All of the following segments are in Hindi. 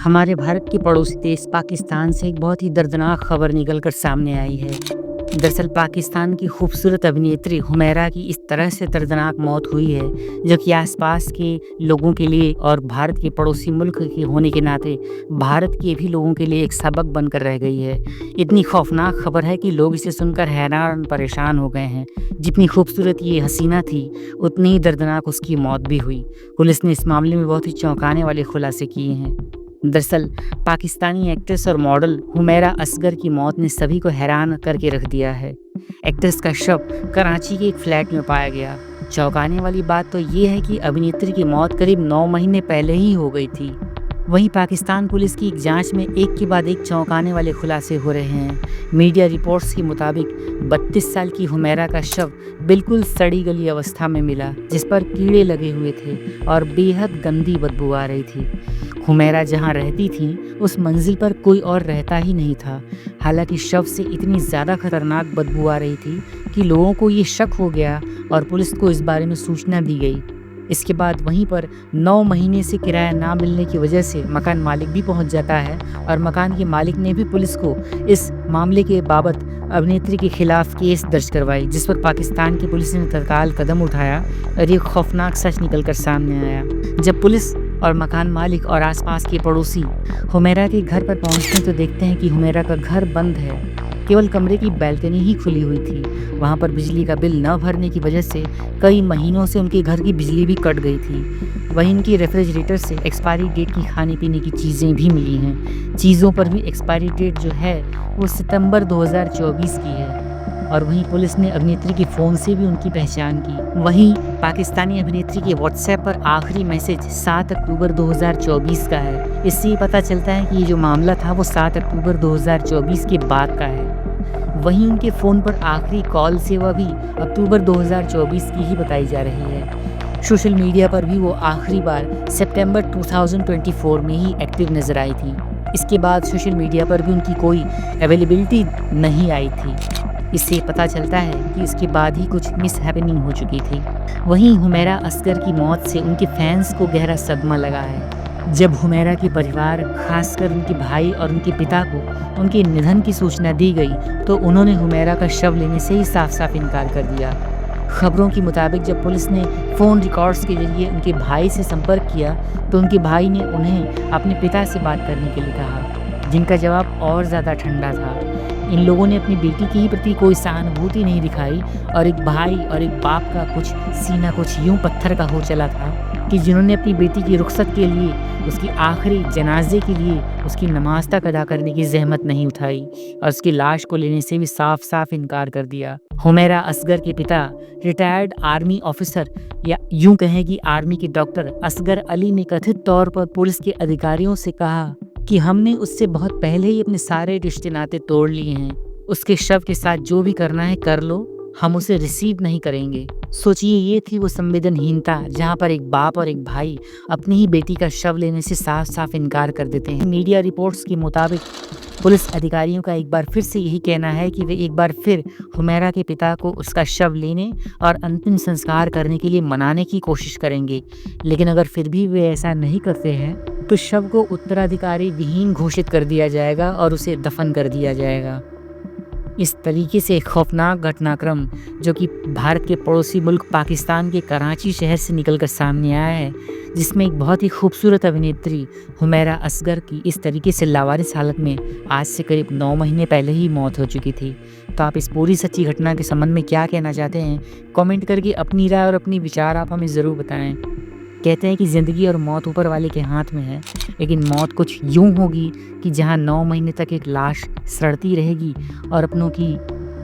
हमारे भारत के पड़ोसी देश पाकिस्तान से एक बहुत ही दर्दनाक खबर निकलकर सामने आई है। दरअसल पाकिस्तान की खूबसूरत अभिनेत्री हुमैरा की इस तरह से दर्दनाक मौत हुई है, जो कि आसपास के लोगों के लिए और भारत के पड़ोसी मुल्क के होने के नाते भारत के भी लोगों के लिए एक सबक बनकर रह गई है। इतनी खौफनाक खबर है कि लोग इसे सुनकर हैरान परेशान हो गए हैं। जितनी खूबसूरत ये हसीना थी, उतनी ही दर्दनाक उसकी मौत भी हुई। पुलिस ने इस मामले में बहुत ही चौंकाने वाले खुलासे किए हैं। दरअसल पाकिस्तानी एक्ट्रेस और मॉडल हुमैरा असगर की मौत ने सभी को हैरान करके रख दिया है। एक्ट्रेस का शव कराची के एक फ्लैट में पाया गया। चौंकाने वाली बात तो ये है कि अभिनेत्री की मौत करीब 9 महीने पहले ही हो गई थी। वहीं पाकिस्तान पुलिस की एक जांच में एक के बाद एक चौंकाने वाले खुलासे हो रहे हैं। मीडिया रिपोर्ट्स के मुताबिक 32 साल की हुमैरा का शव बिल्कुल सड़ी गली अवस्था में मिला, जिस पर कीड़े लगे हुए थे और बेहद गंदी बदबू आ रही थी। हुमैरा जहां रहती थी, उस मंजिल पर कोई और रहता ही नहीं था। हालांकि शव से इतनी ज़्यादा खतरनाक बदबू आ रही थी कि लोगों को ये शक हो गया और पुलिस को इस बारे में सूचना दी गई। इसके बाद वहीं पर 9 महीने से किराया ना मिलने की वजह से मकान मालिक भी पहुंच जाता है और मकान के मालिक ने भी पुलिस को इस मामले के बाबत अभिनेत्री के खिलाफ केस दर्ज करवाई, जिस पर पाकिस्तान की पुलिस ने तत्काल कदम उठाया और ये खौफनाक सच निकलकर सामने आया। जब पुलिस और मकान मालिक और आसपास के पड़ोसी हुमैरा के घर पर पहुंचते हैं तो देखते हैं कि हुमैरा का घर बंद है। केवल कमरे की बैल्कनी ही खुली हुई थी। वहां पर बिजली का बिल न भरने की वजह से कई महीनों से उनके घर की बिजली भी कट गई थी। वहीं इनकी रेफ्रिजरेटर से एक्सपायरी डेट की खाने पीने की चीज़ें भी मिली हैं। चीज़ों पर भी एक्सपायरी डेट जो है वो सितंबर 2024 की है। और वहीं पुलिस ने अभिनेत्री के फ़ोन से भी उनकी पहचान की। वहीं पाकिस्तानी अभिनेत्री के व्हाट्सएप पर आखिरी मैसेज 7 अक्टूबर 2024 का है। इससे ये पता चलता है कि ये जो मामला था वो 7 अक्टूबर 2024 के बाद का है। वहीं उनके फ़ोन पर आखिरी कॉल सेवा भी अक्टूबर 2024 की ही बताई जा रही है। सोशल मीडिया पर भी वो आखिरी बार सितंबर 2024 में ही एक्टिव नज़र आई थी। इसके बाद सोशल मीडिया पर भी उनकी कोई अवेलेबिलिटी नहीं आई थी। इससे पता चलता है कि इसके बाद ही कुछ मिस हैपनिंग हो चुकी थी। वहीं हुमैरा असगर की मौत से उनके फैंस को गहरा सदमा लगा है। जब हुमैरा के परिवार, खासकर उनके भाई और उनके पिता को उनके निधन की सूचना दी गई तो उन्होंने हुमैरा का शव लेने से ही साफ साफ इनकार कर दिया। खबरों के मुताबिक जब पुलिस ने फ़ोन रिकॉर्ड्स के जरिए उनके भाई से संपर्क किया तो उनके भाई ने उन्हें अपने पिता से बात करने के लिए कहा, जिनका जवाब और ज़्यादा ठंडा था। इन लोगों ने अपनी बेटी के प्रति कोई सहानुभूति नहीं दिखाई और एक भाई और एक बाप का सीना कुछ यूं पत्थर का हो चला था कि जिन्होंने अपनी बेटी की रुखसत के लिए, उसकी आखिरी जनाजे के लिए उसकी नमाज तक अदा करने की जहमत नहीं उठाई और उसकी लाश को लेने से भी साफ साफ इनकार कर दिया। हुमैरा असगर के पिता रिटायर्ड आर्मी ऑफिसर या यूं कहें कि आर्मी के डॉक्टर असगर अली ने कथित तौर पर पुलिस के अधिकारियों से कहा कि हमने उससे बहुत पहले ही अपने सारे रिश्ते नाते तोड़ लिए हैं। उसके शव के साथ जो भी करना है कर लो, हम उसे रिसीव नहीं करेंगे। सोचिए, ये थी वो संवेदनहीनता जहां पर एक बाप और एक भाई अपनी ही बेटी का शव लेने से साफ साफ इनकार कर देते हैं। मीडिया रिपोर्ट्स के मुताबिक पुलिस अधिकारियों का एक बार फिर से यही कहना है कि वे एक बार फिर हुमैरा के पिता को उसका शव लेने और अंतिम संस्कार करने के लिए मनाने की कोशिश करेंगे, लेकिन अगर फिर भी वे ऐसा नहीं करते हैं तो शव को उत्तराधिकारी विहीन घोषित कर दिया जाएगा और उसे दफन कर दिया जाएगा। इस तरीके से एक खौफनाक घटनाक्रम जो कि भारत के पड़ोसी मुल्क पाकिस्तान के कराची शहर से निकलकर सामने आया है, जिसमें एक बहुत ही खूबसूरत अभिनेत्री हुमैरा असगर की इस तरीके से लावारिस हालत में आज से करीब 9 महीने पहले ही मौत हो चुकी थी। तो आप इस पूरी सच्ची घटना के संबंध में क्या कहना चाहते हैं? कमेंट करके अपनी राय और अपनी विचार आप हमें ज़रूर बताएं। कहते हैं कि ज़िंदगी और मौत ऊपर वाले के हाथ में है, लेकिन मौत कुछ यूं होगी कि जहां 9 महीने तक एक लाश सड़ती रहेगी और अपनों की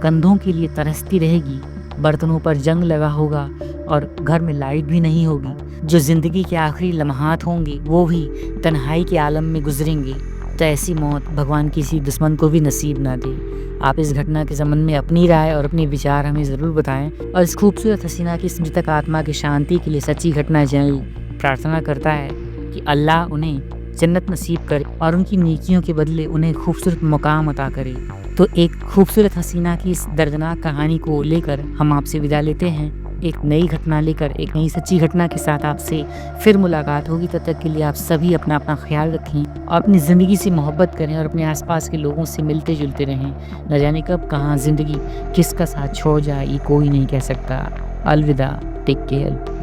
कंधों के लिए तरसती रहेगी, बर्तनों पर जंग लगा होगा और घर में लाइट भी नहीं होगी, जो ज़िंदगी के आखिरी लम्हात होंगे वो भी तन्हाई के आलम में गुजरेंगे, तो ऐसी मौत भगवान किसी दुश्मन को भी नसीब ना दे। आप इस घटना के संबंध में अपनी राय और अपने विचार हमें ज़रूर बताएं और इस खूबसूरत हसीना की मृतक आत्मा की शांति के लिए सच्ची घटना चैनल प्रार्थना करता है कि अल्लाह उन्हें जन्नत नसीब करे और उनकी नेकियों के बदले उन्हें खूबसूरत मुकाम अता करे। तो एक खूबसूरत हसीना की इस दर्दनाक कहानी को लेकर हम आपसे विदा लेते हैं। एक नई घटना लेकर, एक नई सच्ची घटना के साथ आपसे फिर मुलाकात होगी। तब तक के लिए आप सभी अपना ख्याल रखें और अपनी ज़िंदगी से मोहब्बत करें और अपने आसपास के लोगों से मिलते-जुलते रहें। न जाने कब कहाँ ज़िंदगी किसका साथ छोड़ जाए, ये कोई नहीं कह सकता। अलविदा, टेक केयर।